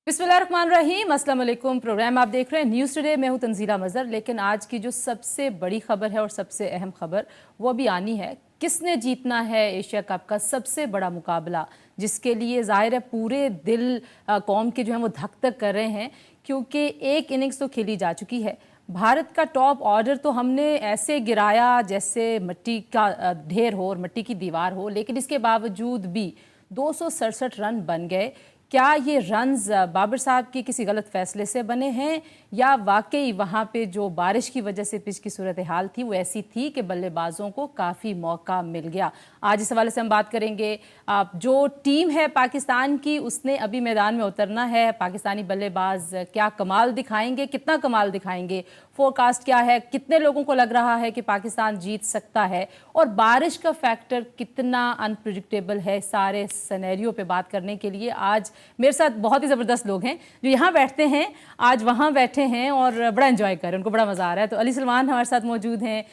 बिस्मिल्लाहिर्रहमानिर्रहीम, अस्सलाम वालेकुम। प्रोग्राम आप देख रहे हैं न्यूज़ टुडे। मैं हूं तंजीला मज़हर। लेकिन आज की जो सबसे बड़ी खबर है और सबसे अहम खबर वो अभी आनी है। किसने जीतना है एशिया कप का सबसे बड़ा मुकाबला, जिसके लिए ज़ाहिर है पूरे दिल कौम के जो हैं वो धक धक कर रहे हैं, क्योंकि एक इनिंग्स तो खेली जा चुकी है। भारत का टॉप ऑर्डर तो हमने ऐसे गिराया जैसे मिट्टी का ढेर हो और मिट्टी की दीवार हो, लेकिन इसके बावजूद भी 267 रन बन गए। क्या ये रन्स बाबर साहब के किसी गलत फैसले से बने हैं, या वाकई वहाँ पे जो बारिश की वजह से पिच की सूरत हाल थी वो ऐसी थी कि बल्लेबाजों को काफ़ी मौका मिल गया? आज इस हवाले से हम बात करेंगे। जो टीम है पाकिस्तान की, उसने अभी मैदान में उतरना है। पाकिस्तानी बल्लेबाज क्या कमाल दिखाएंगे, कितना कमाल दिखाएंगे, फोरकास्ट क्या है, कितने लोगों को लग रहा है कि पाकिस्तान जीत सकता है, और बारिश का फैक्टर कितना अनप्रिडिक्टेबल है। सारे सिनेरियो पे बात करने के लिए आज मेरे साथ बहुत ही ज़बरदस्त लोग हैं जो यहाँ बैठते हैं, आज वहाँ बैठे हैं और बड़ा एंजॉय कर रहे हैं, उनको बड़ा मज़ा आ रहा है। तो अली सलमान हमारे साथ मौजूद हैं,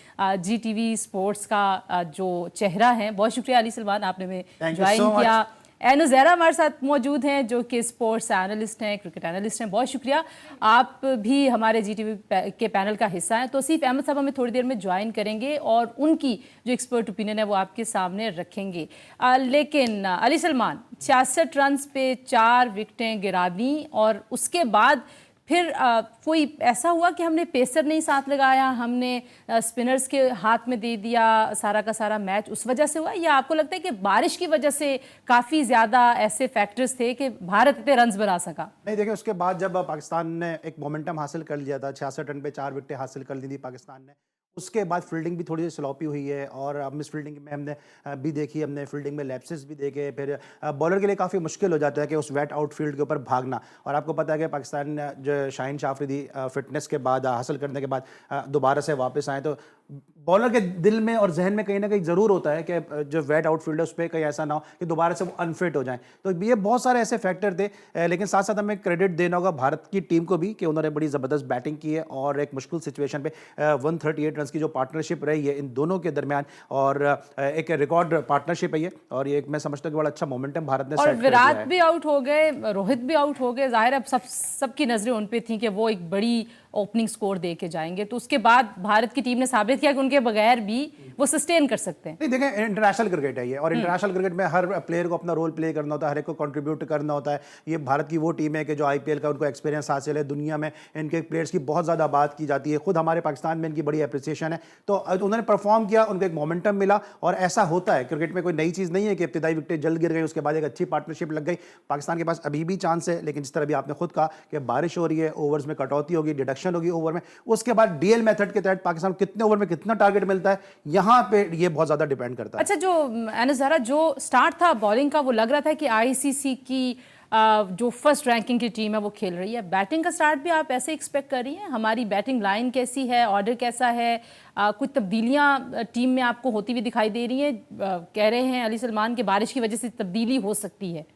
GTV स्पोर्ट्स का जो चेहरा है। बहुत शुक्रिया अली सलमान, आपने में ज्वाइन किया। एनो ज़हरा हमारे साथ मौजूद हैं जो कि स्पोर्ट्स एनालिस्ट हैं, क्रिकेट एनालिस्ट हैं। बहुत शुक्रिया, आप भी हमारे GTV के पैनल का हिस्सा हैं। तौसीफ अहमद साहब हमें थोड़ी देर में ज्वाइन करेंगे और उनकी जो एक्सपर्ट ओपिनियन है वो आपके सामने रखेंगे। लेकिन अली सलमान, 66 रन पे 4 विकेटें गिरा दी, और उसके बाद फिर कोई ऐसा हुआ कि हमने पेसर नहीं साथ लगाया, हमने स्पिनर्स के हाथ में दे दिया सारा का सारा मैच, उस वजह से हुआ, या आपको लगता है कि बारिश की वजह से काफ़ी ज़्यादा ऐसे फैक्टर्स थे कि भारत इतने रन्स बना सका? नहीं, देखिए, उसके बाद जब पाकिस्तान ने एक मोमेंटम हासिल कर लिया था, 66 रन पे 4 विकेटें हासिल कर ली थी पाकिस्तान ने, उसके बाद फील्डिंग भी थोड़ी सी स्लॉपी हुई है, और अब मिस फील्डिंग में हमने भी देखी, हमने फील्डिंग में लैप्सेस भी देखे। फिर बॉलर के लिए काफ़ी मुश्किल हो जाता है कि उस वेट आउटफील्ड के ऊपर भागना। और आपको पता है कि पाकिस्तान जो शाहीन शाह अफरीदी फिटनेस के बाद हासिल करने के बाद दोबारा से वापस आए, तो बॉलर के दिल में और जहन में कहीं ना कहीं ज़रूर होता है कि जो वेट आउटफील्ड है उस पर कहीं ऐसा ना हो कि दोबारा से वो अनफिट हो जाए। तो ये बहुत सारे ऐसे फैक्टर थे, लेकिन साथ साथ हमें क्रेडिट देना होगा भारत की टीम को भी कि उन्होंने बड़ी ज़बरदस्त बैटिंग की है, और एक मुश्किल सिचुएशन पे 138 रन की जो पार्टनरशिप रही है इन दोनों के दरमियान, और एक रिकॉर्ड पार्टनरशिप है ये, और ये मैं समझता हूँ कि बड़ा अच्छा मोमेंटम भारत ने और सेट कर दिया विराट है। भी आउट हो गए, रोहित भी आउट हो गए। जाहिर है सबकी नजरें उन पे थी कि वो एक बड़ी ओपनिंग स्कोर दे के जाएंगे, तो उसके बाद भारत की टीम ने साबित किया कि उनके बगैर भी वो सस्टेन कर सकते हैं। नहीं, देखें, इंटरनेशनल क्रिकेट है ये, और इंटरनेशनल क्रिकेट में हर प्लेयर को अपना रोल प्ले करना होता है, हर एक को कंट्रीब्यूट करना होता है। ये भारत की वो टीम है कि जो IPL का उनको एक्सपीरियंस हासिल है, दुनिया में इनके प्लेयर्स की बहुत ज़्यादा बात की जाती है, खुद हमारे पाकिस्तान में इनकी बड़ी अप्रिसिएशन है। तो उन्होंने परफॉर्म किया, उनको एक मोमेंटम मिला, और ऐसा होता है क्रिकेट में, कोई नई चीज़ नहीं है कि इब्तिदाई विकेट जल्द गिर गई उसके बाद एक अच्छी पार्टनरशिप लग गई। पाकिस्तान के पास अभी भी चांस है, लेकिन जिस तरह भी आपने खुद कहा कि बारिश हो रही है, ओवर्स में कटौती होगी, डिडक्शन होगी ओवर में, उसके बाद DL मेथड के तहत पाकिस्तान कितने ओवर में कितना टारगेट मिलता है, यहाँ पे ये बहुत ज़्यादा डिपेंड करता है। अच्छा, जो अनज़ारा जो स्टार्ट था बॉलिंग का, वो लग रहा था कि ICC की जो फर्स्ट रैंकिंग की टीम है वो खेल रही है। बैटिंग का स्टार्ट भी आप ऐसे एक्सपेक्ट कर रही हैं? हमारी बैटिंग लाइन कैसी है, ऑर्डर कैसा है, कुछ तब्दीलियां टीम में आपको होती हुई दिखाई दे रही हैं? कह रहे हैं अली सलमान कि बारिश की वजह से तब्दीली हो सकती है।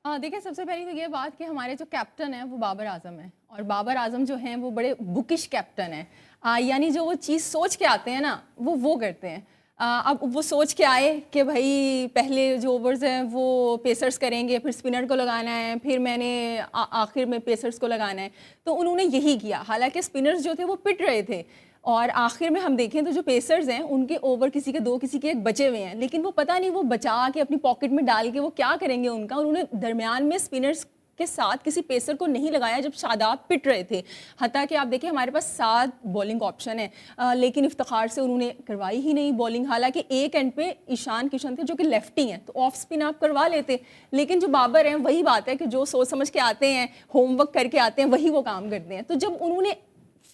देखिए, सबसे पहली तो ये बात कि हमारे जो कैप्टन है वो बाबर आजम है, और बाबर आजम जो हैं वो बड़े बुकिश कैप्टन हैं। यानी जो वो चीज़ सोच के आते हैं ना, वो करते हैं। अब वो सोच के आए कि भाई पहले जो ओवर्स हैं वो पेसर्स करेंगे, फिर स्पिनर को लगाना है, फिर मैंने आखिर में पेसर्स को लगाना है, तो उन्होंने यही किया। हालांकि स्पिनर्स जो थे वो पिट रहे थे, और आखिर में हम देखें तो जो पेसर्स हैं उनके ओवर किसी के 2 किसी के 1 बचे हुए हैं, लेकिन वो पता नहीं वो बचा के अपनी पॉकेट में डाल के वो क्या करेंगे उनका। उन्होंने दरमियान में स्पिनर्स के साथ किसी पेसर को नहीं लगाया जब शादाब पिट रहे थे। हत्ता कि आप देखिए हमारे पास 7 बॉलिंग ऑप्शन है, लेकिन इफ्तिखार से उन्होंने करवाई ही नहीं बॉलिंग। हालांकि एक एंड पे ईशान किशन थे जो कि लेफ्टी हैं, तो ऑफ स्पिन आप करवा लेते, लेकिन जो बाबर हैं वही बात है कि जो सोच समझ के आते हैं, होमवर्क करके आते हैं, वही वो काम करते हैं। तो जब उन्होंने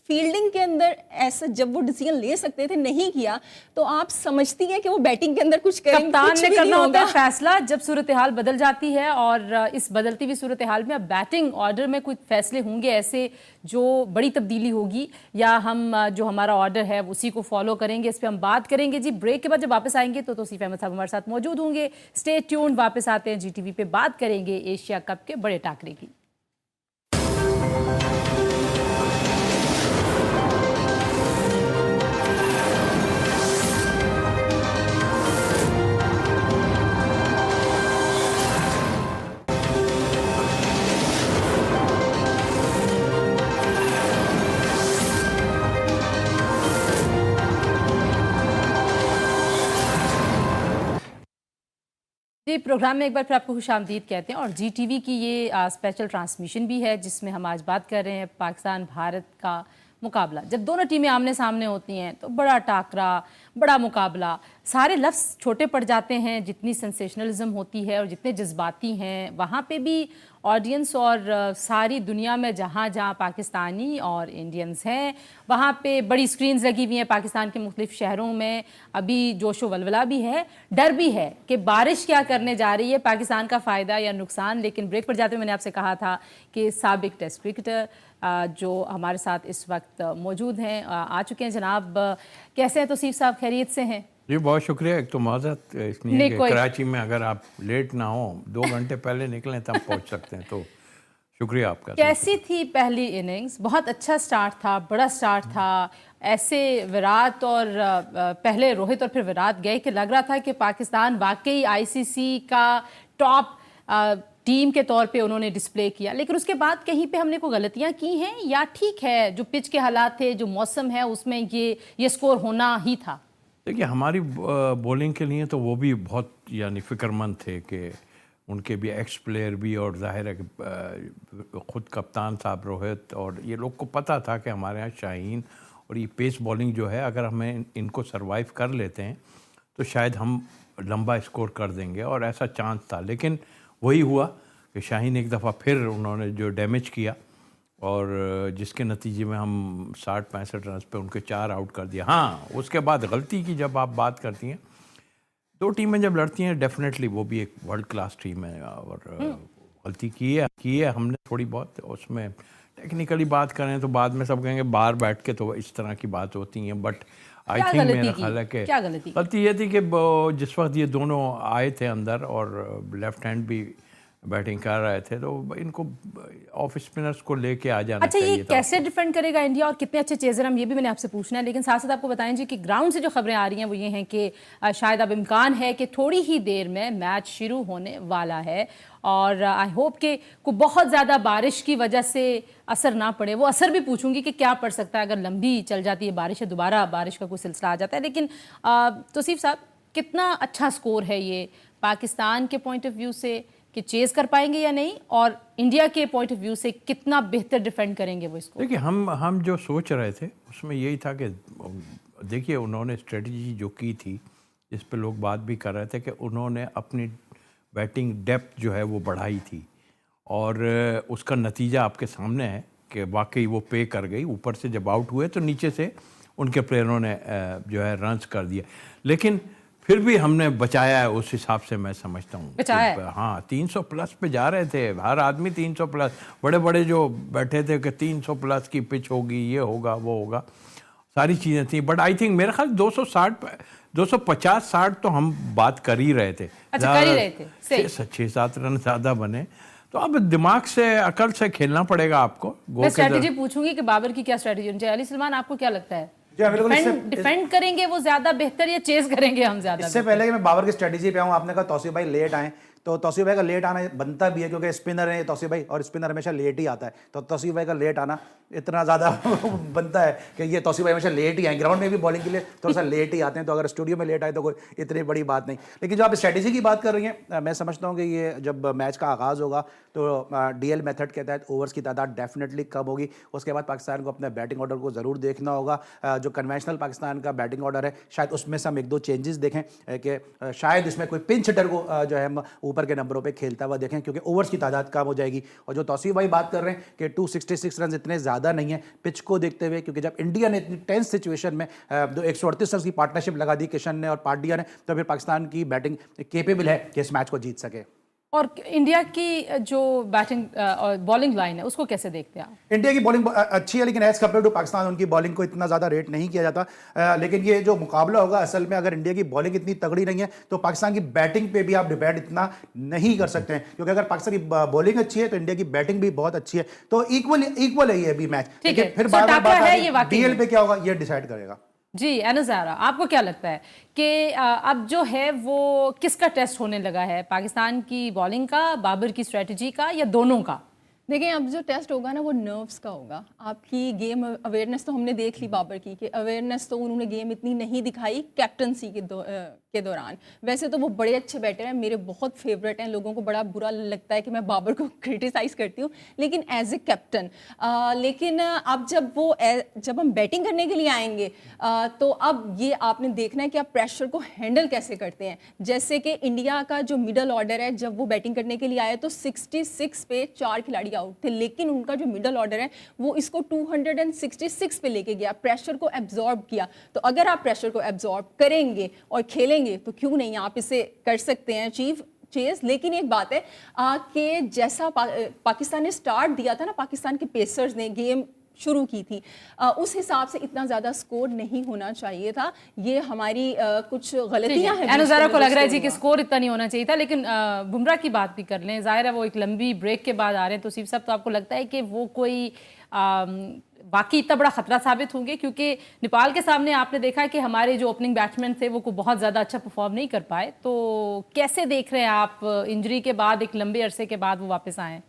फील्डिंग के अंदर ऐसा जब वो डिसीजन ले सकते थे नहीं किया, तो आप समझती हैं कि वो बैटिंग के अंदर कुछ करेंगे। कप्तान ने करना होता है फैसला जब सूरत हाल बदल जाती है, और इस बदलती हुई सूरत हाल में अब बैटिंग ऑर्डर में कुछ फैसले होंगे ऐसे जो बड़ी तब्दीली होगी, या हम जो हमारा ऑर्डर है उसी को फॉलो करेंगे, इस पर हम बात करेंगे। जी, ब्रेक के बाद जब वापस आएंगे तो तौसीफ अहमद साहब हमारे साथ मौजूद होंगे। स्टे ट्यून्ड, वापस आते हैं GTV पे, बात करेंगे एशिया कप के बड़े टाकरे की। जी, प्रोग्राम में एक बार फिर आपको खुशामदीद कहते हैं और जी टीवी की ये स्पेशल ट्रांसमिशन भी है जिसमें हम आज बात कर रहे हैं पाकिस्तान भारत का मुकाबला। जब दोनों टीमें आमने सामने होती हैं तो बड़ा टाकरा, बड़ा मुकाबला, सारे लफ्ज़ छोटे पड़ जाते हैं। जितनी सेंसेशनलिज्म होती है और जितने जज्बाती हैं, वहाँ पे भी ऑडियंस और सारी दुनिया में जहाँ जहाँ पाकिस्तानी और इंडियंस हैं वहाँ पे बड़ी स्क्रीन्स लगी हुई हैं पाकिस्तान के मुख्तलिफ शहरों में। अभी जोशो वलवला भी है, डर भी है कि बारिश क्या करने जा रही है, पाकिस्तान का फ़ायदा या नुकसान। लेकिन ब्रेक पर जाते हुए मैंने आपसे कहा था कि साबिक टेस्ट क्रिकेटर जो हमारे साथ इस वक्त मौजूद हैं आ चुके हैं। जनाब कैसे हैं तौसीफ साहब, खैरियत से हैं? जी बहुत शुक्रिया। एक तो माजरत इसलिए कि कराची में अगर आप लेट ना हो, 2 घंटे पहले निकलें तब पहुंच सकते हैं, तो शुक्रिया आपका। कैसी थी पहली इनिंग्स? बहुत अच्छा स्टार्ट था, बड़ा स्टार्ट था। ऐसे विराट और पहले रोहित और फिर विराट गए कि लग रहा था कि पाकिस्तान वाकई आईसीसी का टॉप टीम के तौर पे उन्होंने डिस्प्ले किया। लेकिन उसके बाद कहीं पे हमने कोई गलतियां की हैं या ठीक है जो पिच के हालात थे, जो मौसम है, उसमें ये स्कोर होना ही था? देखिए हमारी बॉलिंग के लिए तो वो भी बहुत यानी फ़िक्रमंद थे कि उनके भी एक्स प्लेयर भी, और जाहिर है कि ख़ुद कप्तान साहब रोहित और ये लोग को पता था कि हमारे यहाँ शाहीन और ये पेस बॉलिंग जो है अगर हमें इनको सरवाइव कर लेते हैं तो शायद हम लंबा स्कोर कर देंगे, और ऐसा चांस था। लेकिन वही हुआ कि शाहीन एक दफ़ा फिर उन्होंने जो डैमेज किया और जिसके नतीजे में हम 60-65 रन पे उनके 4 आउट कर दिया। हाँ, उसके बाद गलती की जब आप बात करती हैं, 2 टीमें जब लड़ती हैं डेफिनेटली वो भी एक वर्ल्ड क्लास टीम है और गलती की है हमने थोड़ी बहुत। उसमें टेक्निकली बात करें तो बाद में सब कहेंगे बाहर बैठ के तो इस तरह की बात होती हैं, बट आई थिंक मेरा ख्याल है कि गलती ये थी कि जिस वक्त ये दोनों आए थे अंदर और लेफ्ट हैंड भी बैटिंग कर रहे थे तो इनको ऑफ स्पिनर्स को लेके आ जाना चाहिए था। ये कैसे डिफेंड करेगा इंडिया और कितने अच्छे चेजर हम, ये भी मैंने आपसे पूछना है। लेकिन साथ साथ आपको बताएं जी कि ग्राउंड से जो खबरें आ रही हैं वो ये हैं कि शायद अब इम्कान है कि थोड़ी ही देर में मैच शुरू होने वाला है और आई होप कि को बहुत ज़्यादा बारिश की वजह से असर ना पड़े। वो असर भी पूछूंगी कि क्या पड़ सकता है अगर लंबी चल जाती है बारिश, है दोबारा बारिश का कोई सिलसिला आ जाता है। लेकिन तौसीफ साहब, कितना अच्छा स्कोर है ये पाकिस्तान के पॉइंट ऑफ व्यू से कि चेज कर पाएंगे या नहीं, और इंडिया के पॉइंट ऑफ व्यू से कितना बेहतर डिफेंड करेंगे वो इसको? देखिए हम जो सोच रहे थे उसमें यही था कि देखिए उन्होंने स्ट्रेटजी जो की थी इस पे लोग बात भी कर रहे थे कि उन्होंने अपनी बैटिंग डेप्थ जो है वो बढ़ाई थी और उसका नतीजा आपके सामने है कि वाकई वो पे कर गई। ऊपर से जब आउट हुए तो नीचे से उनके प्लेयरों ने जो है रन्स कर दिया, लेकिन फिर भी हमने बचाया है उस हिसाब से मैं समझता हूँ। बचाया? हाँ, 300 प्लस पे जा रहे थे, हर आदमी 300 प्लस। बड़े बड़े जो बैठे थे कि 300 प्लस की पिच होगी, ये होगा वो होगा, सारी चीज़ें थी। बट आई थिंक मेरे ख्याल 250-60 तो हम बात कर ही रहे थे। अच्छा, कर ही रहे थे। 6-7 रन ज़्यादा बने तो अब दिमाग से अकल से खेलना पड़ेगा आपको। मैं स्ट्रेटजी पूछूंगी कि बाबर की क्या स्ट्रेटजी होनी चाहिए। अली सलमान, आपको क्या लगता है? डिफेंड करेंगे वो ज्यादा बेहतर या चेज करेंगे हम ज्यादा? इससे पहले कि मैं बाबर की स्ट्रेटजी पे आऊँ, आपने कहा तौसीफ भाई लेट आए, तो तौसीफ भाई का लेट आना बनता भी है क्योंकि स्पिनर है तौसीफ भाई और स्पिनर हमेशा लेट ही आता है, तो तौसीफ भाई का लेट आना इतना ज़्यादा बनता है कि ये तौसीफ भाई हमेशा लेट ही आए। ग्राउंड में भी बॉलिंग के लिए थोड़ा सा लेट ही आते हैं, तो अगर स्टूडियो में लेट आए तो कोई इतनी बड़ी बात नहीं। लेकिन जो आप स्ट्रेटजी की बात कर रही हैं, मैं समझता हूँ कि ये जब मैच का आगाज़ होगा तो DL मेथड के तहत ओवर्स की तादाद डेफिनेटली कम होगी। उसके बाद पाकिस्तान को अपने बैटिंग ऑर्डर को ज़रूर देखना होगा। जो कन्वेंशनल पाकिस्तान का बैटिंग ऑर्डर है शायद उसमें से हम 1-2 चेंजेस देखें कि शायद इसमें कोई पिंच हिटर को जो है हम ऊपर के नंबरों पे खेलता हुआ देखें, क्योंकि ओवर्स की तादाद कम हो जाएगी। और जो तौसीफ भाई बात कर रहे हैं कि 266 रन इतने ज़्यादा नहीं है पिच को देखते हुए, क्योंकि जब इंडिया ने इतनी टेंस सिचुएशन में 138 रन की पार्टनरशिप लगा दी किशन ने और पांड्या ने, तो फिर पाकिस्तान की बैटिंग केपेबल है कि इस मैच को जीत सके। और इंडिया की जो बैटिंग और बॉलिंग लाइन है उसको कैसे देखते हैं आप? इंडिया की बॉलिंग अच्छी है, लेकिन एज कम्पेयर टू पाकिस्तान उनकी बॉलिंग को इतना ज़्यादा रेट नहीं किया जाता। लेकिन ये जो मुकाबला होगा असल में, अगर इंडिया की बॉलिंग इतनी तगड़ी नहीं है तो पाकिस्तान की बैटिंग पे भी आप डिपेंड इतना नहीं कर सकते हैं, क्योंकि अगर पाकिस्तान की बॉलिंग अच्छी है तो इंडिया की बैटिंग भी बहुत अच्छी है, तो इक्वल है ये अभी मैच। ठीक है, फिर DL पे क्या होगा ये डिसाइड करेगा। जी एनज़ारा, आपको क्या लगता है कि अब जो है वो किसका टेस्ट होने लगा है, पाकिस्तान की बॉलिंग का, बाबर की स्ट्रेटजी का, या दोनों का? देखिए, अब जो टेस्ट होगा ना वो नर्व्स का होगा। आपकी गेम अवेयरनेस तो हमने देख ली बाबर की, कि अवेयरनेस तो उन्होंने गेम इतनी नहीं दिखाई कैप्टनसी के के दौरान। वैसे तो वो बड़े अच्छे बैटर हैं, मेरे बहुत फेवरेट हैं, लोगों को बड़ा बुरा लगता है कि मैं बाबर को क्रिटिसाइज़ करती हूँ, लेकिन एज ए कैप्टन लेकिन अब जब हम बैटिंग करने के लिए आएंगे तो अब ये आपने देखना है कि आप प्रेशर को हैंडल कैसे करते हैं। जैसे कि इंडिया का जो मिडल ऑर्डर है, जब वो बैटिंग करने के लिए आए तो 66 पे 4 खिलाड़ी आउट थे, लेकिन उनका जो मिडल ऑर्डर है वो इसको 266 पे लेके गया, प्रेशर को एब्जॉर्ब किया। तो अगर आप प्रेशर को एब्जॉर्ब करेंगे और खेलेंगे तो क्यों नहीं आप इसे कर सकते हैं चेस। लेकिन एक बात है कि जैसा पाकिस्तान ने स्टार्ट दिया था ना, पाकिस्तान के पेसर्स ने गेम शुरू की थी, उस हिसाब से इतना ज़्यादा स्कोर नहीं होना चाहिए था। ये हमारी कुछ गलतियां हैं। अनुजारा को लग रहा है जी कि स्कोर इतना नहीं होना चाहिए था, लेकिन बुमराह की बात भी कर लें। जाहिर है वो एक लंबी ब्रेक के बाद आ रहे हैं, तो सिर्फ साहब तो आपको लगता है कि वो कोई बाकी इतना बड़ा खतरा साबित होंगे? क्योंकि नेपाल के सामने आपने देखा कि हमारे जो ओपनिंग बैट्समैन थे वो बहुत ज़्यादा अच्छा परफॉर्म नहीं कर पाए, तो कैसे देख रहे हैं आप इंजरी के बाद, एक लंबे अरसे के बाद वो वापस आए?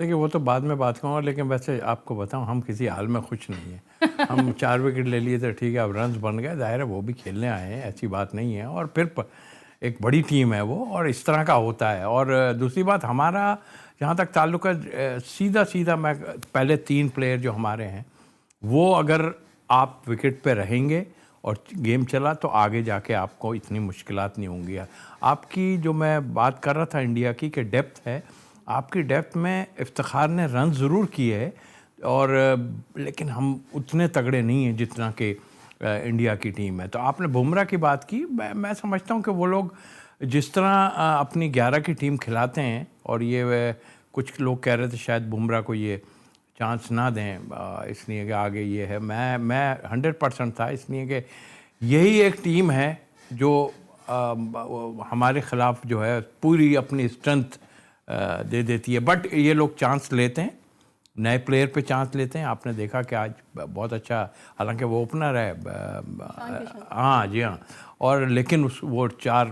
देखिए वो तो बाद में बात करूँगा, लेकिन वैसे आपको बताऊँ हम किसी हाल में खुश नहीं हैं। हम 4 विकेट ले लिए तो ठीक है, अब रन्स बन गए, जाहिर है वो भी खेलने आए हैं, ऐसी बात नहीं है। और फिर एक बड़ी टीम है वो, और इस तरह का होता है। और दूसरी बात, हमारा जहाँ तक ताल्लुक है, सीधा मैं पहले 3 प्लेयर जो हमारे हैं वो अगर आप विकेट पे रहेंगे और गेम चला तो आगे जाके आपको इतनी मुश्किलात नहीं होंगी। आपकी जो मैं बात कर रहा था इंडिया की कि डेप्थ है, आपकी डेप्थ में इफ्तिखार ने रन ज़रूर किए है, और लेकिन हम उतने तगड़े नहीं हैं जितना कि इंडिया की टीम है। तो आपने बुमराह की बात की, मैं समझता हूँ कि वो लोग जिस तरह अपनी 11 की टीम खिलाते हैं, और ये कुछ लोग कह रहे थे शायद बुमराह को ये चांस ना दें इसलिए कि आगे ये है, मैं 100% था, इसलिए कि यही एक टीम है जो हमारे ख़िलाफ़ जो है पूरी अपनी स्ट्रेंथ दे देती है। बट ये लोग चांस लेते हैं, नए प्लेयर पे चांस लेते हैं। आपने देखा कि आज बहुत अच्छा, हालांकि वो ओपनर है, हाँ जी हाँ, और लेकिन वो 4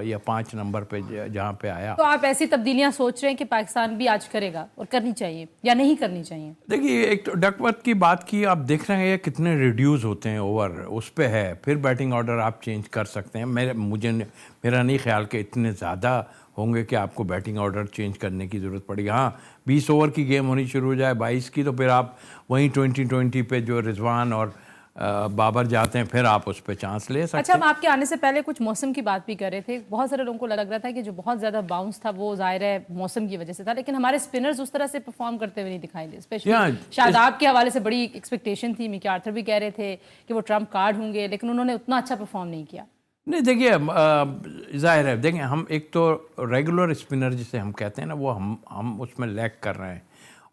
या 5 नंबर पे जहाँ पे आया। तो आप ऐसी तब्दीलियां सोच रहे हैं कि पाकिस्तान भी आज करेगा, और करनी चाहिए या नहीं करनी चाहिए? देखिए एक तो डकवर्थ की बात की, आप देख रहे हैं कितने रिड्यूस होते हैं ओवर, उस पे है। फिर बैटिंग ऑर्डर आप चेंज कर सकते हैं। मेरा नहीं ख्याल कि इतने ज़्यादा होंगे कि आपको बैटिंग ऑर्डर चेंज करने की ज़रूरत पड़ेगी। हाँ, 20 ओवर की गेम होनी शुरू हो जाए, 22 की, तो फिर आप वहीं 20-20 पे जो रिजवान और बाबर जाते हैं, फिर आप उस पर चांस ले सकते हैं। अच्छा, हम आपके आने से पहले कुछ मौसम की बात भी कर रहे थे। बहुत सारे लोगों को लग रहा था कि जो बहुत ज़्यादा बाउंस था वो ज़ाहिर है मौसम की वजह से था, लेकिन हमारे स्पिनर्स उस तरह से परफॉर्म करते हुए नहीं दिखाई दे। स्पेशली शादाब के हवाले से बड़ी एक्सपेक्टेशन थी, मिकी आर्थर भी कह रहे थे कि वो ट्रम्प कार्ड होंगे, लेकिन उन्होंने उतना अच्छा परफॉर्म नहीं किया। नहीं देखिए, जाहिर है, देखें हम एक तो रेगुलर स्पिनर जिसे हम कहते हैं ना, वो हम उसमें लैक कर रहे हैं।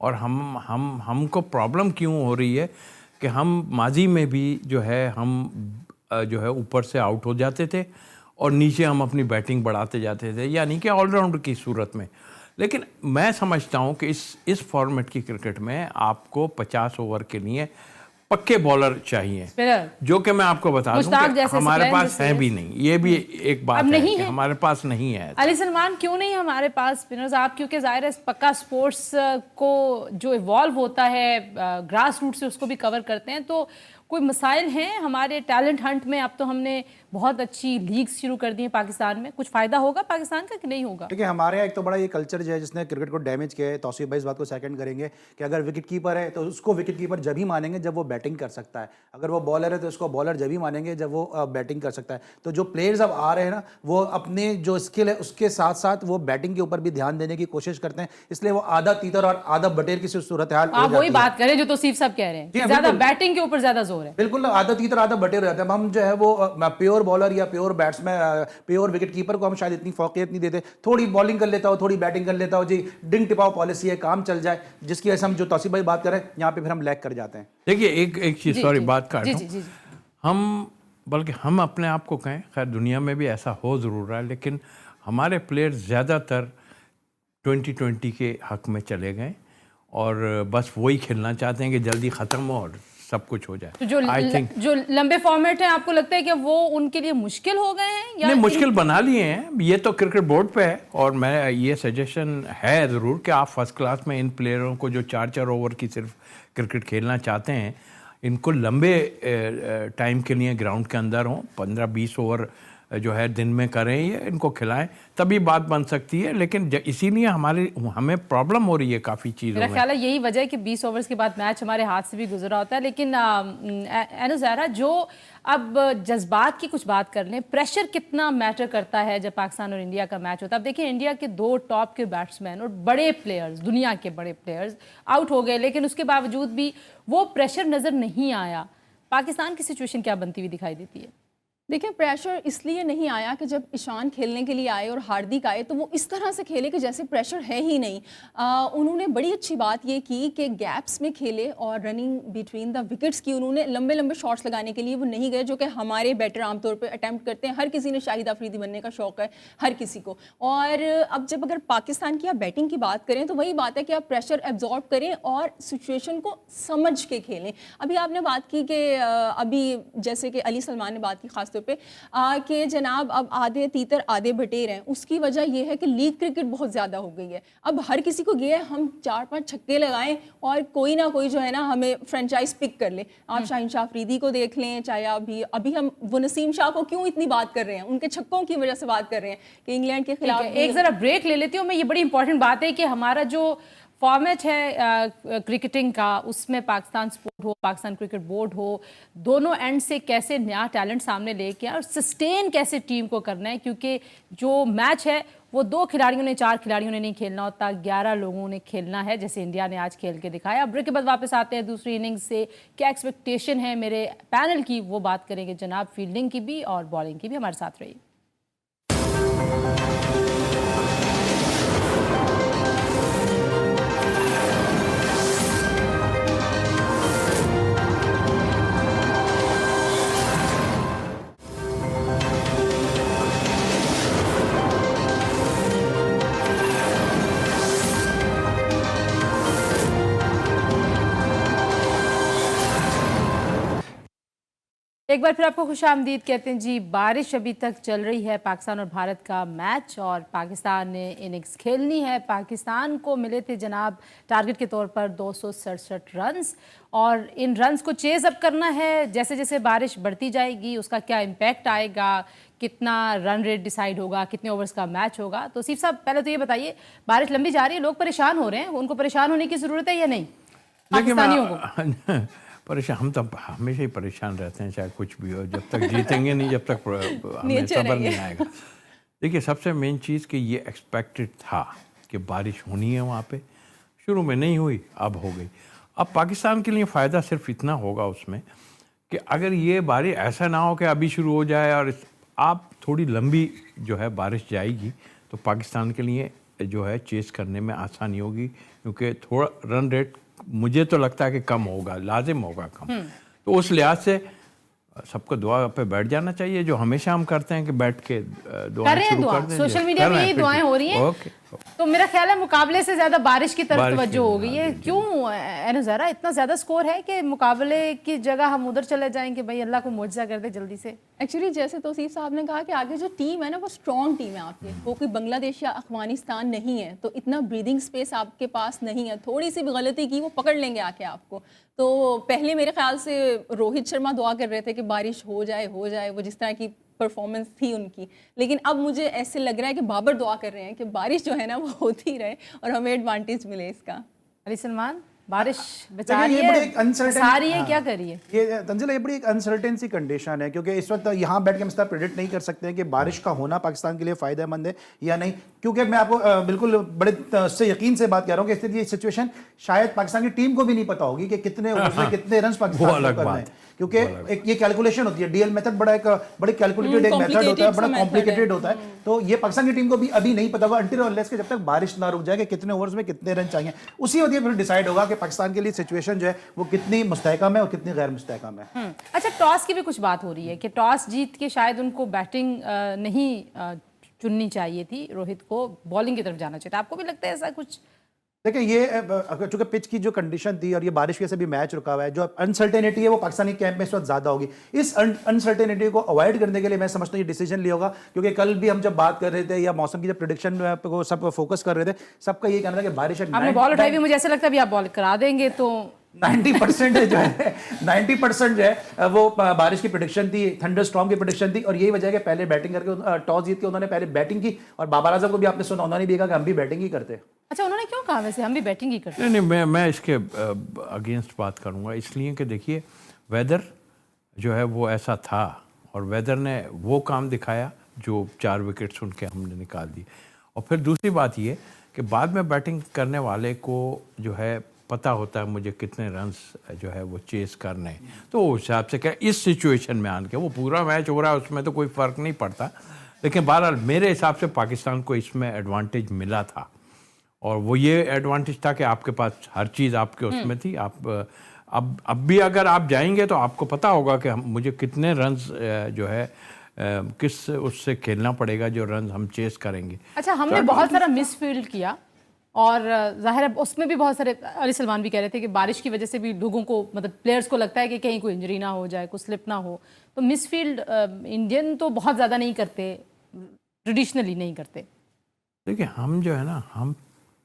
और हमको प्रॉब्लम क्यों हो रही है कि हम माजी में भी जो है जो है ऊपर से आउट हो जाते थे और नीचे हम अपनी बैटिंग बढ़ाते जाते थे, यानी कि ऑलराउंडर की सूरत में। लेकिन मैं समझता हूं कि इस फॉर्मेट की क्रिकेट में आपको 50 ओवर के लिए पक्के बॉलर चाहिए, जो कि मैं आपको बता दूं कि हमारे पास है भी नहीं। ये भी एक बात है कि हमारे पास नहीं है। अली सलमान, क्यों नहीं हमारे पास स्पिनर्स? आप क्योंकि जाहिर है पक्का स्पोर्ट्स को जो इवॉल्व होता है ग्रास रूट से उसको भी कवर करते हैं, तो कोई मसाइल हैं हमारे टैलेंट हंट में? अब तो हमने बहुत अच्छी लीग्स शुरू कर दी हैं पाकिस्तान में, कुछ फ़ायदा होगा पाकिस्तान का कि नहीं होगा? देखिए हमारे यहाँ एक तो बड़ा ये कल्चर जो है जिसने क्रिकेट को डैमेज किया है। तौसीफ भाई इस बात को सेकंड करेंगे कि अगर विकेट कीपर है तो उसको विकेट कीपर जब ही मानेंगे जब वो बैटिंग कर सकता है, अगर वो बॉलर है तो उसको बॉलर जब ही मानेंगे जब वो बैटिंग कर सकता है। तो जो प्लेयर्स अब आ रहे हैं ना, वो अपने जो स्किल है उसके साथ साथ वो बैटिंग के ऊपर भी ध्यान देने की कोशिश करते हैं, इसलिए वो आधा तीतर और आधा बटेर की सूरत हाल। आप वही बात करें जो तौसीफ साहब कह रहे हैं, ज्यादा बैटिंग के ऊपर ज्यादा जोर है। बिल्कुल, आधा तीतर आधा बटेर हो जाता है। हम जो है वो प्योर बॉलर या pure batsman, pure wicket keeper को हम शायद इतनी फौकियत नहीं देते। थोड़ी बॉलिंग कर लेता हो, थोड़ी बैटिंग कर लेता हो जी, डिंग टिपाओ पॉलिसी है, काम चल जाए, जिसकी वजह से हम जो तौसीफ भाई बात कर रहे हैं यहाँ पे फिर हम लैग कर जाते हैं। देखिए एक चीज़, सॉरी बात काट रहा हूं, बल्कि हम अपने आप को कहें, खैर दुनिया में भी ऐसा हो ज़रूर रहा है, लेकिन हमारे प्लेयर्स ज़्यादातर 2020 के हक में चले गए और बस वही खेलना चाहते हैं कि जल्दी ख़त्म हो और सब कुछ हो जाए। तो जो लंबे फॉर्मेट हैं, आपको लगता है कि वो उनके लिए मुश्किल हो गए हैं या नहीं? मुश्किल बना लिए हैं, ये तो क्रिकेट बोर्ड पे है। और मैं ये सजेशन है ज़रूर कि आप फर्स्ट क्लास में इन प्लेयरों को जो 4-4 ओवर की सिर्फ क्रिकेट खेलना चाहते हैं, इनको लंबे टाइम के लिए ग्राउंड के अंदर हों, 15-20 ओवर जो है दिन में करें, ये इनको खिलाएं, तभी बात बन सकती है। लेकिन इसीलिए हमें प्रॉब्लम हो रही है काफ़ी चीज़ों मेरा में। ख्याल है यही वजह है कि 20 ओवर्स के बाद मैच हमारे हाथ से भी गुजरा होता है। लेकिन एनो ज़हरा, जो अब जज्बात की कुछ बात कर लें, प्रेशर कितना मैटर करता है जब पाकिस्तान और इंडिया का मैच होता है? अब देखिए, इंडिया के 2 टॉप के बैट्समैन और बड़े प्लेयर्स, दुनिया के बड़े प्लेयर्स आउट हो गए, लेकिन उसके बावजूद भी वो प्रेशर नज़र नहीं आया। पाकिस्तान की सिचुएशन क्या बनती हुई दिखाई देती है? देखिए, प्रेशर इसलिए नहीं आया कि जब ईशान खेलने के लिए आए और हार्दिक आए तो वो इस तरह से खेले कि जैसे प्रेशर है ही नहीं। उन्होंने बड़ी अच्छी बात ये की कि गैप्स में खेले और रनिंग बिटवीन द विकेट्स की। उन्होंने लंबे लंबे शॉट्स लगाने के लिए वो नहीं गए, जो कि हमारे बैटर आमतौर पर अटैम्प्ट करते हैं। हर किसी ने शाहिद अफरीदी बनने का शौक है, हर किसी को। और अब जब अगर पाकिस्तान की आप बैटिंग की बात करें तो वही बात है कि आप प्रेशर एब्जॉर्ब करें और सिचुएशन को समझ के खेलें। अभी आपने बात की कि अभी जैसे कि अली सलमान ने बात की खास तौर पे कि जनाब अब आधे तीतर आधे बटेर हैं। उसकी वजह यह है कि लीग क्रिकेट बहुत ज़्यादा हो गई है। अब हर किसी को ये है हम 4-5 छक्के लगाएं और कोई ना कोई जो है ना हमें फ्रेंचाइज पिक कर ले। आप शाहीन शाह अफरीदी को देख लें, चाहे अभी हम वो नसीम शाह को क्यों इतनी बात कर रहे हैं, उनके छक्कों की वजह से बात कर रहे हैं कि इंग्लैंड के खिलाफ। एक ज़रा ब्रेक ले लेती हूँ मैं। ये बड़ी इंपॉर्टेंट बात है कि हमारा जो फॉर्मेट है क्रिकेटिंग का, उसमें पाकिस्तान स्पोर्ट हो, पाकिस्तान क्रिकेट बोर्ड हो, दोनों एंड से कैसे नया टैलेंट सामने लेके आए और सस्टेन कैसे टीम को करना है। क्योंकि जो मैच है वो 2 खिलाड़ियों ने, 4 खिलाड़ियों ने नहीं खेलना होता, 11 लोगों ने खेलना है, जैसे इंडिया ने आज खेल के दिखाया। ब्रेक के बाद वापस आते हैं दूसरी इनिंग्स से। क्या एक्सपेक्टेशन है मेरे पैनल की, वो बात करेंगे जनाब। फील्डिंग की भी और बॉलिंग की भी। हमारे साथ रहिए। एक बार फिर आपको खुशामदीद कहते हैं जी। बारिश अभी तक चल रही है, पाकिस्तान और भारत का मैच, और पाकिस्तान ने इनिंग्स खेलनी है। पाकिस्तान को मिले थे जनाब टारगेट के तौर पर 267 रन्स, और इन रन्स को चेज अप करना है। जैसे जैसे बारिश बढ़ती जाएगी उसका क्या इम्पैक्ट आएगा, कितना रन रेट डिसाइड होगा, कितने ओवर्स का मैच होगा। तो सीफ साहब, पहले तो ये बताइए, बारिश लंबी जा रही है, लोग परेशान हो रहे हैं, उनको परेशान होने की ज़रूरत है या नहीं पाकिस्तानियों को? परेशान, हम तो हमेशा ही परेशान रहते हैं, चाहे कुछ भी हो, जब तक जीतेंगे नहीं, जब तक हमें सब्र नहीं आएगा। देखिए, सबसे मेन चीज़ कि ये एक्सपेक्टेड था कि बारिश होनी है वहाँ पे, शुरू में नहीं हुई, अब हो गई। अब पाकिस्तान के लिए फ़ायदा सिर्फ इतना होगा उसमें कि अगर ये बारिश ऐसा ना हो कि अभी शुरू हो जाए और आप थोड़ी लंबी जो है बारिश जाएगी, तो पाकिस्तान के लिए जो है चेस करने में आसानी होगी, क्योंकि थोड़ा रन रेट मुझे तो लगता है कि कम होगा, लाजिम होगा कम। तो उस लिहाज से सबको दुआ पे बैठ जाना चाहिए, जो हमेशा हम करते हैं कि बैठ के दुआएं शुरू कर दें। सोशल मीडिया में यही दुआएं हो रही हैं। तो मेरा ख्याल है मुकाबले से ज्यादा बारिश की तरफ तवज्जो हो गई है। क्यों एनो ज़हरा, इतना ज्यादा स्कोर है कि मुकाबले की जगह हम उधर चले जाएंगे? भाई अल्लाह को मुआवजा कर दे जल्दी से। एक्चुअली जैसे तौसीफ साहब ने कहा कि आगे जो टीम है ना वो स्ट्रॉन्ग टीम है आपकी, वो कोई बांग्लादेश या अफगानिस्तान नहीं है, तो इतना ब्रीदिंग स्पेस आपके पास नहीं है। थोड़ी सी भी गलती की वो पकड़ लेंगे आके आपको। तो पहले मेरे ख्याल से रोहित शर्मा दुआ कर रहे थे कि बारिश हो जाए, वो जिस तरह की परफॉर्मेंस थी उनकी। लेकिन अब मुझे ऐसे लग रहा है कि बाबर दुआ कर रहे हैं कि बारिश जो है ना वो होती रहे और हमें एडवांटेज मिले इसका। अली सलमान, बारिश बचा रही है, सारी है, क्या कर रही है? ये तंजीला, ये बड़ी एक अनसर्टेन सी कंडीशन है, क्योंकि इस वक्त यहाँ बैठ के हम इसका प्रेडिक्ट नहीं कर सकते हैं कि बारिश का होना पाकिस्तान के लिए फ़ायदेमंद है या नहीं। क्योंकि मैं आपको बिल्कुल बड़े से यकीन से बात कर रहा हूँ कि ये सिचुएशन शायद पाकिस्तान की टीम को भी नहीं पता होगी कि कितने ओवर्स में कितने रन पाकिस्तान को करना है, क्योंकि एक ये कैलकुलेशन होती है। डीएल मेथड बड़ी कैलकुलेटेड एक मेथड होता है, बड़ा कॉम्प्लिकेटेड होता है। तो ये पाकिस्तान की टीम को भी अभी नहीं पता होगा अंटिल और अनलेस के जब तक बारिश ना रुक जाए कि कितने ओवर्स में कितने रन चाहिए। उसी वक्त फिर डिसाइड होगा कि पाकिस्तान के लिए सिचुएशन जो है वो कितनी मुस्तहकम है और कितनी गैर मुस्तहकम है। अच्छा, टॉस की भी कुछ बात हो रही है कि टॉस जीत के शायद उनको बैटिंग नहीं चुननी चाहिए थी, रोहित को बॉलिंग की तरफ जाना चाहिए था। आपको भी लगता है ऐसा कुछ? देखिए, ये चूंकि पिच की जो कंडीशन थी और ये बारिश की वजह से भी मैच रुका हुआ है, जो अनसर्टेनिटी है वो पाकिस्तानी कैंप में इस वक्त ज़्यादा होगी। इस अनसर्टेनिटी को अवॉइड करने के लिए मैं समझता हूँ ये डिसीजन लिया होगा, क्योंकि कल भी हम जब बात कर रहे थे या मौसम की जब प्रेडिक्शन को सब फोकस कर रहे थे, सबका ये कहना था कि बारिश आपने बॉल उठाई हुई, मुझे ऐसा लगता है अभी आप बॉल करा देंगे तो 90% जो है 90% जो है वो बारिश की प्रेडिक्शन थी, थंडर स्टॉर्म की प्रेडिक्शन थी, और यही वजह है कि पहले बैटिंग करके टॉस जीत के उन्होंने पहले बैटिंग की, और बाबर आजम को भी आपने सुना, उन्होंने भी कहा कि हम भी बैटिंग ही करते हैं। अच्छा, उन्होंने क्यों कहा वैसे हम भी बैटिंग ही करते हैं? नहीं, मैं इसके अगेंस्ट बात करूंगा, इसलिए कि देखिए वेदर जो है वो ऐसा था, और वेदर ने वो काम दिखाया जो 4 विकेट्स उनके हमने निकाल दिए। और फिर दूसरी बात ये कि बाद में बैटिंग करने वाले को जो है पता होता है मुझे कितने रन्स जो है वो चेस करने हैं, तो उस हिसाब से क्या इस सिचुएशन में आन के वो पूरा मैच हो रहा है उसमें तो कोई फ़र्क नहीं पड़ता, लेकिन बहरहाल मेरे हिसाब से पाकिस्तान को इसमें एडवांटेज मिला था, और वो ये एडवांटेज था कि आपके पास हर चीज़ आपके उसमें थी। आप अब भी अगर आप जाएंगे तो आपको पता होगा कि मुझे कितने रन्स जो है किस उससे खेलना पड़ेगा जो रन हम चेस करेंगे। अच्छा, हमने बहुत सारा मिसफील्ड किया, और जाहिर है उसमें भी बहुत सारे, अली सलमान भी कह रहे थे कि बारिश की वजह से भी लोगों को, मतलब प्लेयर्स को लगता है कि कहीं कोई इंजरी ना हो जाए, कोई स्लिप ना हो, तो मिसफील्ड इंडियन तो बहुत ज़्यादा नहीं करते, ट्रेडिशनली नहीं करते। देखिए हम जो है ना, हम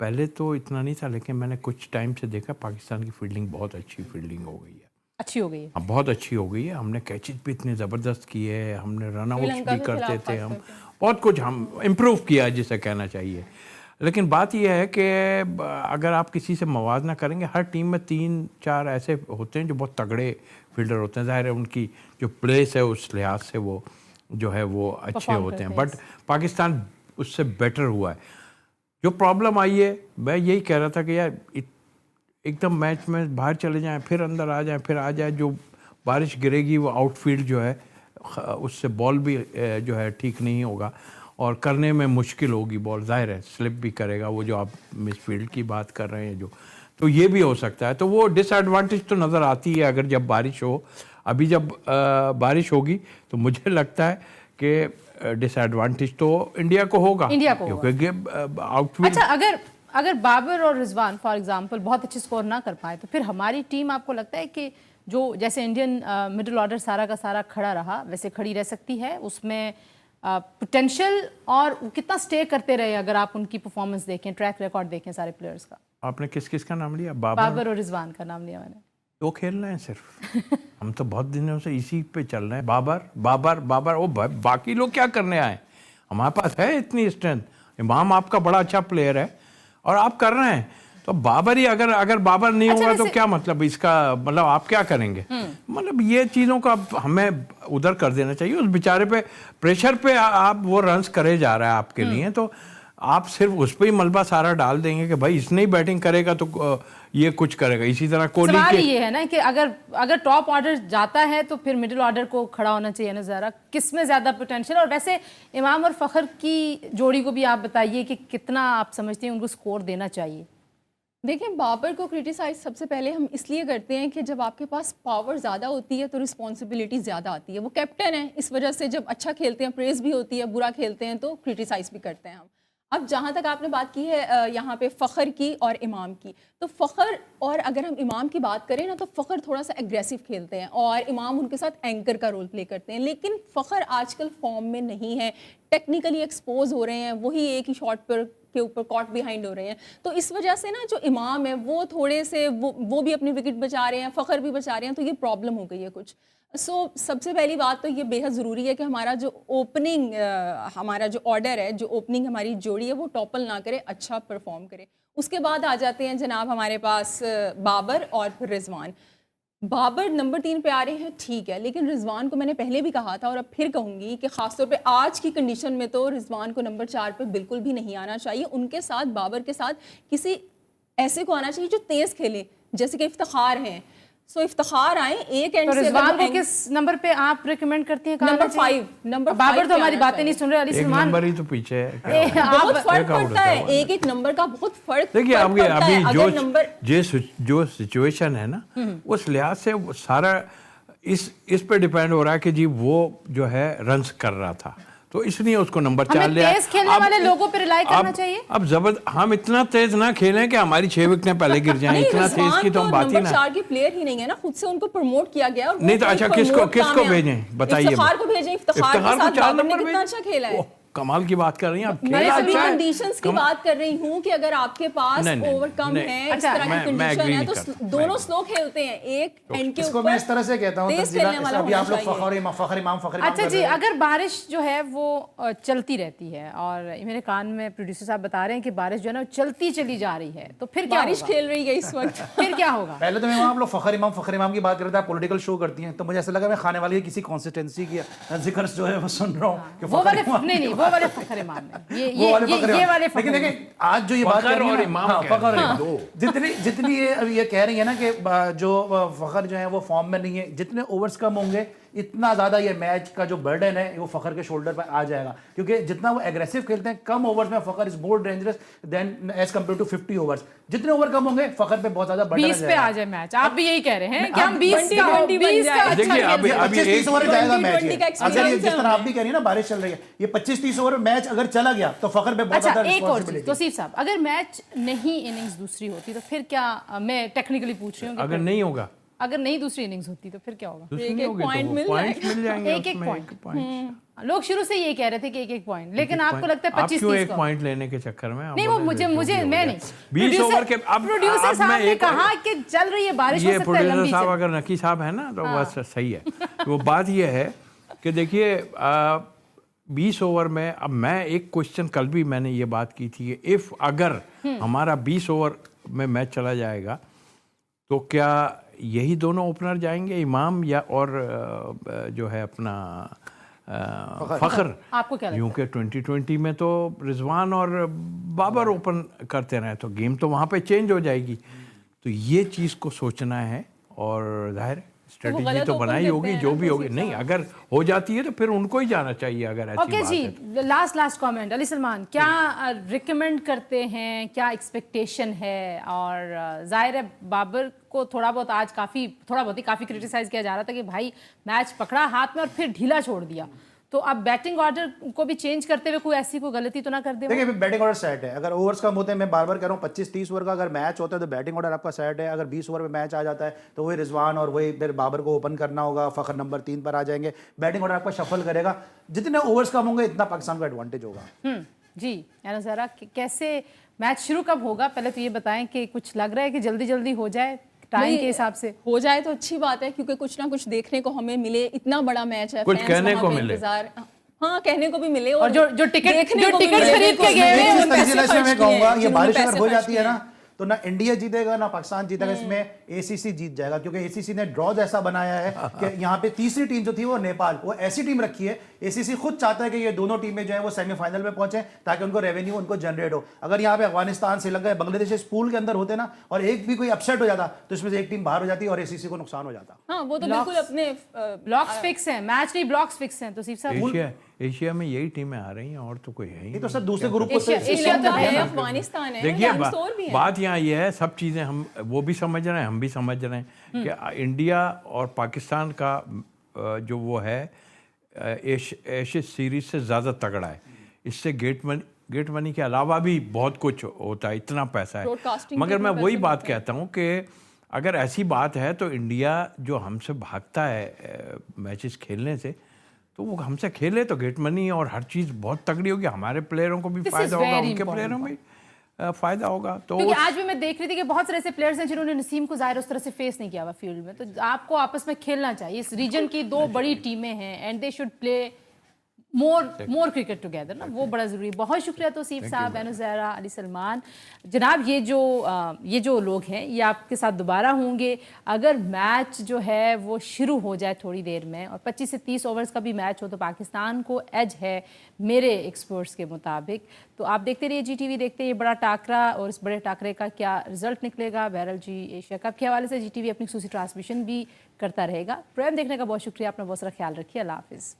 पहले तो इतना नहीं था, लेकिन मैंने कुछ टाइम से देखा पाकिस्तान की फील्डिंग बहुत अच्छी फील्डिंग हो गई है, अच्छी हो गई है। अब बहुत अच्छी हो गई है। हमने कैचेज भी इतने ज़बरदस्त किए हैं, हमने रन आउट्स भी करते थे, हम बहुत कुछ हम इम्प्रूव किया जिसे कहना चाहिए। लेकिन बात यह है कि अगर आप किसी से मवाजना करेंगे, हर टीम में 3-4 ऐसे होते हैं जो बहुत तगड़े फील्डर होते हैं, ज़ाहिर है उनकी जो प्लेस है उस लिहाज से वो जो है वो अच्छे होते हैं, बट पाकिस्तान उससे बेटर हुआ है। जो प्रॉब्लम आई है, मैं यही कह रहा था कि यार एकदम मैच में बाहर चले जाएं, फिर अंदर आ जाएं, फिर आ जाए, जो बारिश गिरेगी वो आउटफील्ड जो है उससे बॉल भी जो है ठीक नहीं होगा, और करने में मुश्किल होगी बॉल, जाहिर है स्लिप भी करेगा, वो जो आप मिसफील्ड की बात कर रहे हैं जो, तो ये भी हो सकता है। तो वो डिसएडवांटेज तो नज़र आती है अगर जब बारिश हो। अभी जब बारिश होगी तो मुझे लगता है कि डिसएडवांटेज तो इंडिया को होगा, क्योंकि आउटफील्ड। अच्छा, अगर बाबर और रिजवान फॉर एग्जांपल बहुत अच्छे स्कोर ना कर पाए, तो फिर हमारी टीम, आपको लगता है कि जो जैसे इंडियन मिडिल ऑर्डर सारा का सारा खड़ा रहा वैसे खड़ी रह सकती है? उसमें पोटेंशियल, और कितना स्टे करते रहे अगर आप उनकी परफॉर्मेंस देखें, ट्रैक रिकॉर्ड देखें सारे प्लेयर्स का? आपने किस किस का नाम लिया? बाबर और रिजवान का नाम लिया मैंने। तो खेल रहे हैं सिर्फ हम तो बहुत दिनों से इसी पे चल रहे हैं, बाबर बाबर बाबर। ओ बाकी लोग क्या करने आए? हमारे पास है इतनी स्ट्रेंथ, इमाम आपका बड़ा अच्छा प्लेयर है और आप कर रहे हैं, तो बाबर ही अगर बाबर नहीं होगा तो क्या मतलब इसका, मतलब आप क्या करेंगे? मतलब ये चीज़ों का हमें उधर कर देना चाहिए। उस बेचारे पे प्रेशर पे आप वो रन्स करे जा रहा है आपके लिए, तो आप सिर्फ उस पर ही मलबा सारा डाल देंगे कि भाई इसने ही बैटिंग करेगा तो ये कुछ करेगा। इसी तरह कोहली सवाल ये है ना कि अगर टॉप ऑर्डर जाता है तो फिर मिडिल ऑर्डर को खड़ा होना चाहिए ना ज़रा, किसमें ज़्यादा पोटेंशियल? और वैसे इमाम और फ़खर की जोड़ी को भी आप बताइए कि कितना आप समझते हैं उनको स्कोर देना चाहिए? देखिए, बाबर को क्रिटिसाइज सबसे पहले हम इसलिए करते हैं कि जब आपके पास पावर ज़्यादा होती है तो रिस्पॉन्सिबिलिटी ज़्यादा आती है। वो कैप्टन है, इस वजह से जब अच्छा खेलते हैं प्रेज़ भी होती है, बुरा खेलते हैं तो क्रिटिसाइज़ भी करते हैं हम। अब जहाँ तक आपने बात की है यहाँ पे फ़खर की और इमाम की, तो फ़खर और अगर हम इमाम की बात करें ना, तो फ़खर थोड़ा सा एग्रेसिव खेलते हैं और इमाम उनके साथ एंकर का रोल प्ले करते हैं। लेकिन फ़खर आजकल फॉर्म में नहीं है, टेक्निकली एक्सपोज हो रहे हैं, वही एक ही शॉट पर के ऊपर कॉट बिहाइंड हो रहे हैं। तो इस वजह से ना जो इमाम है वो थोड़े से वो भी अपनी विकेट बचा रहे हैं, फ़खर भी बचा रहे हैं, तो ये प्रॉब्लम हो गई है कुछ। सबसे पहली बात तो ये बेहद ज़रूरी है कि हमारा जो ओपनिंग हमारा जो ऑर्डर है, जो ओपनिंग हमारी जोड़ी है, वो टॉपल ना करे, अच्छा परफॉर्म करे। उसके बाद आ जाते हैं जनाब हमारे पास बाबर और फिर रिजवान। बाबर नंबर 3 पे आ रहे हैं, ठीक है, लेकिन रिजवान को मैंने पहले भी कहा था और अब फिर कहूँगी कि ख़ासतौर पे आज की कंडीशन में तो रिजवान को नंबर 4 पे बिल्कुल भी नहीं आना चाहिए। उनके साथ, बाबर के साथ किसी ऐसे को आना चाहिए जो तेज़ खेले, जैसे कि इफ्तिखार हैं। इफ्तिखार आए एक एंड से। रिजवान को किस नंबर पे आप रिकमेंड करती हैं? नंबर 5। नंबर बाबर तो हमारी बातें नहीं सुन रहे, अली सलमान नंबर ही तो पीछे है। बहुत फर्क पड़ता है, एक नंबर का बहुत फर्क। देखिए अभी जो सिचुएशन है ना, उस लिहाज से सारा इस पे डिपेंड हो रहा है कि जी वो जो है रन्स कर रहा था, तो इसलिए उसको नंबर 4 लिया। तेज खेलने वाले लोगों पे रिलाई करना चाहिए। अब हम इतना तेज ना खेलें कि हमारी 6 विकेटें पहले गिर जाएं, इतना तेज की तो हम बात ही ना। नंबर 4 की प्लेयर ही नहीं है ना, खुद से उनको प्रमोट किया गया। और नहीं तो अच्छा किसको भेजें बताइए? इफ्तिखार को भेजें, इफ्तिखार के साथ बाबर ने कितना अच्छा खेला है। कमाल की बात कर रही हैं आप। मैं खेला अभी अच्छा है। कंडीशंस की बात कर रही हूँ कि अगर आपके पास नहीं, नहीं, ओवर कम नहीं। है, इस अच्छा, तरह की मैं कंडीशन agree है, नहीं तो करता, मैं दोनों agree। स्लो खेलते हैं, एक एंड के इसको ऊपर मैं इस तरह से कहता हूँ तेज तंजीला, खेलने वाला अभी होना आप लोग चाहिए। फखर इमाम अच्छा कर जी, रहे हैं। अगर बारिश जो है वो चलती रहती है और मेरे कान में प्रोड्यूसर साहब बता रहे हैं कि बारिश जो है ना वो चलती चली जा रही है, तो फिर क्या बारिश होगा? खेल रही है इस वक्त। फिर क्या होगा? पहले तो मैं आप लोग फखर इमाम की बात कर रहे थे, आप पॉलिटिकल शो करती हैं, तो मुझे ऐसा लगा मैं खाने वाली किसी कॉन्स्टिट्यूंसी की जिक्र जो है वो सुन रहा हूँ कि वो फखर वाले इमाम नहीं की नहीं, बात- वो वाले फखर इमाम है, वो वाले फखर ये इमाम। वाले लेकिन फखर देखिए आज जो ये बात फखर कर रही और है ना, इमाम हाँ, कह फखर और रहे हैं, इमाम। दो। जितनी ये अब ये कह रही है ना कि जो फखर जो है वो फॉर्म में नहीं है, जितने ओवर्स कम होंगे इतना ज्यादा ये मैच का जो बर्डन है वो फखर के शोल्डर पर आ जाएगा, क्योंकि जितना वो एग्रेसिव खेलते हैं कम ओवर्स में Fakhar is more dangerous than as compare to 50 overs. जितने ओवर कम होंगे फखर पे बहुत ज्यादा बर्डन 20 पे आ जाए मैच, आप भी यही कह रहे हैं कि हम आप 20 का 20 बन 20 का जाए। अच्छा देखिए, खेल अभी- सकते हैं। 25-30 ओवर जाएगा 20-20 मैच का ये। अगर ये experience जिस है तरह आप हमें। भी कह रही है ना बारिश चल रही है, ये 25-30 ओवर मैच अगर चला गया तो फखर पे बहुत अच्छा, ज्यादा एक और चीज रिस्पांसिबिलिटी। तौसीफ साहब, अगर मैच नहीं इनिंग्स दूसरी होती तो फिर क्या, मैं टेक्निकली पूछ रही हूँ कि अगर फिर- नहीं होगा, अगर नहीं दूसरी इनिंग्स होती तो फिर क्या होगा? दूसरी एक नहीं एक होगी point तो मिल पॉइंट जाएगा। मिल जाएंगे, एक उसमें पॉइंट। पॉइंट। लोग शुरू से ये कह रहे थे कि एक पॉइंट, लेकिन आपको लगता है आप 25-30 क्यों एक का? पॉइंट लेने के चक्कर में? आप नहीं, वो बोल रहे मुझे थे, जो भी मैं हो नहीं, जाए। 20 ओवर के अब प्रोड्यूसर साहब मैं ने एक कहा कि चल रही है बारिश, हो ये सकता है प्रोड्यूसर लंबी साहब चले। अगर नकी साहब है ना तो हाँ। बस सही है। वो बात ये है कि देखिए 20 ओवर में, अब मैं एक क्वेश्चन कल भी मैंने ये बात की थी कि इफ अगर हमारा 20 ओवर में मैच चला जाएगा तो क्या यही दोनों ओपनर जाएंगे, इमाम या और जो है अपना फखर? आपको क्या लगता है? यूं के 2020 में तो रिजवान और बाबर ओपन करते रहे तो गेम तो वहाँ पे चेंज हो जाएगी। तो ये चीज़ को सोचना है और जाहिर स्ट्रेटजी गलत तो ओपन बनाई करते होगी हैं जो ना, भी होगी। नहीं, अगर हो जाती है तो फिर उनको ही जाना चाहिए, अगर ऐसी ओके बात जी, है। लास्ट कमेंट अली सलमान, क्या रिकमेंड करते हैं, क्या एक्सपेक्टेशन है? और जाहिर है बाबर को थोड़ा बहुत ही काफ़ी क्रिटिसाइज किया जा रहा था कि भाई मैच पकड़ा हाथ में और फिर ढीला छोड़ दिया, तो अब बैटिंग ऑर्डर को भी चेंज करते हुए कोई ऐसी कोई गलती तो ना कर दे वो? देखिए बैटिंग ऑर्डर सेट है, अगर ओवर्स कम होते हैं, मैं बार बार कह रहा हूँ 25-30 ओवर का अगर मैच होता है तो बैटिंग ऑर्डर आपका सेट है। अगर 20 ओवर में मैच आ जाता है तो वही रिजवान और वही फिर बाबर को ओपन करना होगा, फखर नंबर 3 पर आ जाएंगे, बैटिंग ऑर्डर आपका शफल करेगा। जितने ओवर्स कम होंगे इतना पाकिस्तान को एडवांटेज होगा। जी याना ज़रा कैसे मैच शुरू कब होगा, पहले तो ये बताएं कि कुछ लग रहा है कि जल्दी जल्दी हो जाए टाइम नहीं, के हिसाब से? हो जाए तो अच्छी बात है, क्योंकि कुछ ना कुछ देखने को हमें मिले, इतना बड़ा मैच है, कुछ fans कहने वहाँ को पे मिले। इंतजार, हाँ कहने को भी मिले, और जो टिकट देखने को भी खरीद मिले, के गए हुए एक हैं, चीज़ तंजीला इसमें मैं कहूंगा, ये जिन्होंने बारिश अगर पैसे हो खर्च जाती है किए ना तो ना इंडिया जीतेगा ना पाकिस्तान जीतेगा, इसमें एसीसी जीत जाएगा, क्योंकि एसीसी ने ड्रॉ ऐसा बनाया है कि यहाँ पे तीसरी टीम जो थी वो नेपाल, वो ऐसी टीम रखी है, एसीसी खुद चाहता है कि ये दोनों टीमें जो है वो सेमीफाइनल में पहुंचे ताकि उनको रेवेन्यू उनको जनरेट हो। अगर यहाँ पे अफगानिस्तान, श्रीलंका, बांग्लादेश इस पूल के अंदर होते ना और एक भी कोई अपसेट हो जाता तो इसमें से एक टीम बाहर हो जाती और एसीसी को नुकसान हो जाता। हाँ वो तो बिल्कुल अपने ब्लॉक्स फिक्स हैं, मैच नहीं ब्लॉक्स फिक्स हैं, तो सिर्फ साहब एशिया में यही टीमें आ रही हैं और तो कोई है ही ये तो सर दूसरे ग्रुप को एशिया- तो- एशिया श्रीलंका तो है, है। अफगानिस्तान है, देखिए यहाँ और भी हैं। बात यहाँ ये है, सब चीज़ें हम वो भी समझ रहे हैं, हम भी समझ रहे हैं कि इंडिया और पाकिस्तान का जो वो है एशिया सीरीज से ज़्यादा तगड़ा है। इससे गेट मनी के अलावा भी बहुत कुछ होता है, इतना पैसा है। Broadcasting मगर के मैं भी वही पैसे बात होते हैं। कहता हूँ कि अगर ऐसी बात है तो इंडिया जो हमसे भागता है मैचेस खेलने से, तो वो हमसे खेले तो गेट मनी और हर चीज़ बहुत तगड़ी होगी, हमारे प्लेयरों को भी This is फ़ायदा होगा, very उनके important प्लेयरों में भी फ़ायदा होगा। तो क्योंकि आज भी मैं देख रही थी कि बहुत सारे ऐसे प्लेयर्स हैं जिन्होंने नसीम को जाहिर उस तरह से फेस नहीं किया हुआ फील्ड में, तो आपको आपस में खेलना चाहिए। इस रीजन की दो बड़ी टीमें हैं and they should play more cricket together ना, वो बड़ा ज़रूरी। बहुत शुक्रिया तौसीफ साहब, एनुज़ैरा, अली सलमान। जनाब ये जो लोग हैं ये आपके साथ दोबारा होंगे अगर मैच जो है वो शुरू हो जाए थोड़ी देर में और 25 से 30 ओवर्स का भी मैच हो तो पाकिस्तान को एज है मेरे एक्सपर्ट्स के मुताबिक। तो आप देखते रहिए GTV, देखते ये बड़ा टाकरा और इस बड़े टाकरे का क्या रिजल्ट निकलेगा। बहरहाल जी एशिया कप के हवाले से GTV अपनी खुसूसी ट्रांसमिशन भी करता रहेगा। प्रोग्राम देखने का बहुत शुक्रिया, अपना बहुत सारा ख्याल रखिए, अल्लाह हाफिज़।